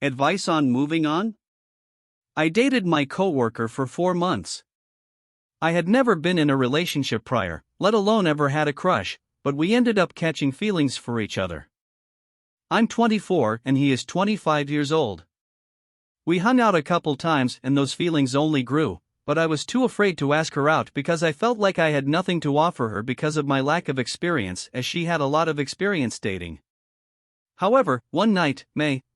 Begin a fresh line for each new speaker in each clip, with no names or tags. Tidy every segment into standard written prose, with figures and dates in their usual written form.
Advice on moving on? I dated my coworker for 4 months. I had never been in a relationship prior, let alone ever had a crush, but we ended up catching feelings for each other. I'm 24 and he is 25 years old. We hung out a couple times and those feelings only grew, but I was too afraid to ask her out because I felt like I had nothing to offer her because of my lack of experience, as she had a lot of experience dating. However, one night,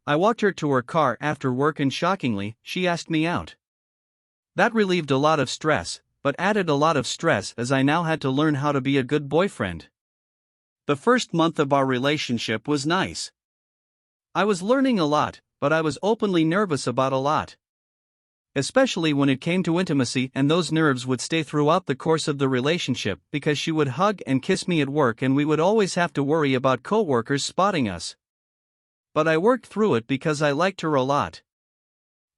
I walked her to her car after work and shockingly, she asked me out. That relieved a lot of stress, but added a lot of stress as I now had to learn how to be a good boyfriend. The first month of our relationship was nice. I was learning a lot, but I was openly nervous about a lot. Especially when it came to intimacy, and those nerves would stay throughout the course of the relationship because she would hug and kiss me at work and we would always have to worry about coworkers spotting us. But I worked through it because I liked her a lot.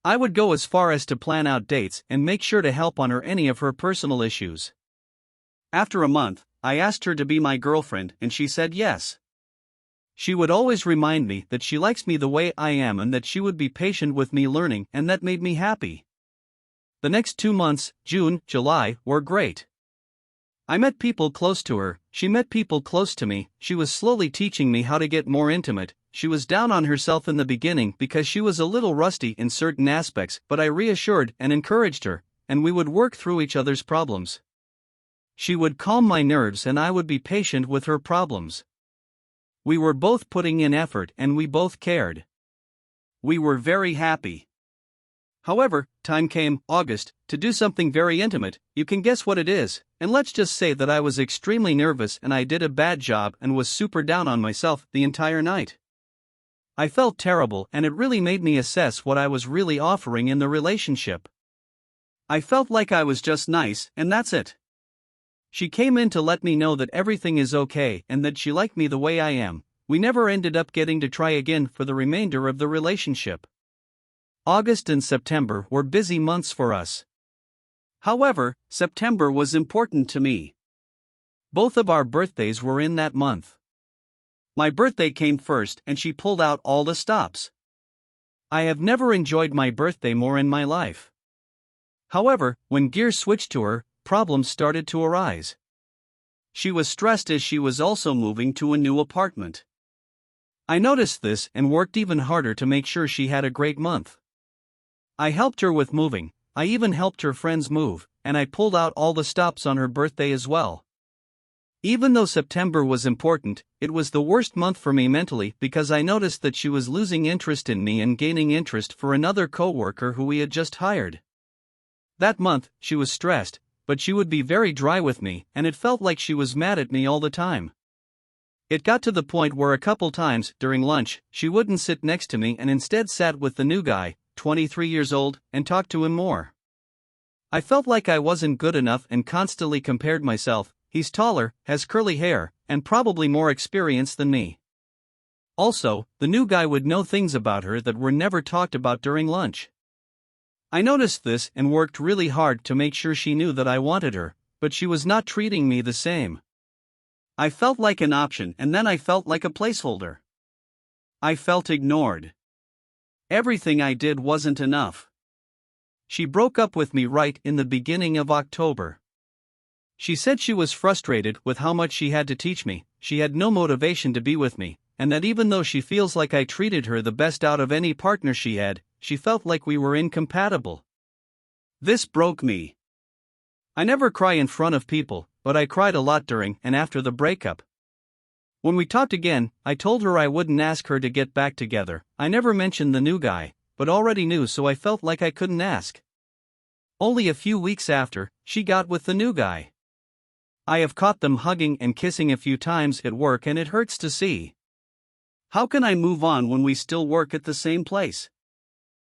I would go as far as to plan out dates and make sure to help on her any of her personal issues. After a month, I asked her to be my girlfriend and she said yes. She would always remind me that she likes me the way I am and that she would be patient with me learning, and that made me happy. The next 2 months, June, July, were great. I met people close to her, she met people close to me, she was slowly teaching me how to get more intimate. She was down on herself in the beginning because she was a little rusty in certain aspects, but I reassured and encouraged her, and we would work through each other's problems. She would calm my nerves and I would be patient with her problems. We were both putting in effort and we both cared. We were very happy. However, time came, August, to do something very intimate. You can guess what it is, and let's just say that I was extremely nervous and I did a bad job and was super down on myself the entire night. I felt terrible and it really made me assess what I was really offering in the relationship. I felt like I was just nice, and that's it. She came in to let me know that everything is okay and that she liked me the way I am. We never ended up getting to try again for the remainder of the relationship. August and September were busy months for us. However, September was important to me. Both of our birthdays were in that month. My birthday came first and she pulled out all the stops. I have never enjoyed my birthday more in my life. However, when gears switched to her, problems started to arise. She was stressed as she was also moving to a new apartment. I noticed this and worked even harder to make sure she had a great month. I helped her with moving, I even helped her friends move, and I pulled out all the stops on her birthday as well. Even though September was important, it was the worst month for me mentally because I noticed that she was losing interest in me and gaining interest for another coworker who we had just hired. That month, she was stressed, but she would be very dry with me, and it felt like she was mad at me all the time. It got to the point where a couple times, during lunch, she wouldn't sit next to me and instead sat with the new guy, 23 years old, and talked to him more. I felt like I wasn't good enough and constantly compared myself. He's taller, has curly hair, and probably more experience than me. Also, the new guy would know things about her that were never talked about during lunch. I noticed this and worked really hard to make sure she knew that I wanted her, but she was not treating me the same. I felt like an option and then I felt like a placeholder. I felt ignored. Everything I did wasn't enough. She broke up with me right in the beginning of October. She said she was frustrated with how much she had to teach me, she had no motivation to be with me, and that even though she feels like I treated her the best out of any partner she had, she felt like we were incompatible. This broke me. I never cry in front of people, but I cried a lot during and after the breakup. When we talked again, I told her I wouldn't ask her to get back together. I never mentioned the new guy, but already knew, so I felt like I couldn't ask. Only a few weeks after, she got with the new guy. I have caught them hugging and kissing a few times at work and it hurts to see. How can I move on when we still work at the same place?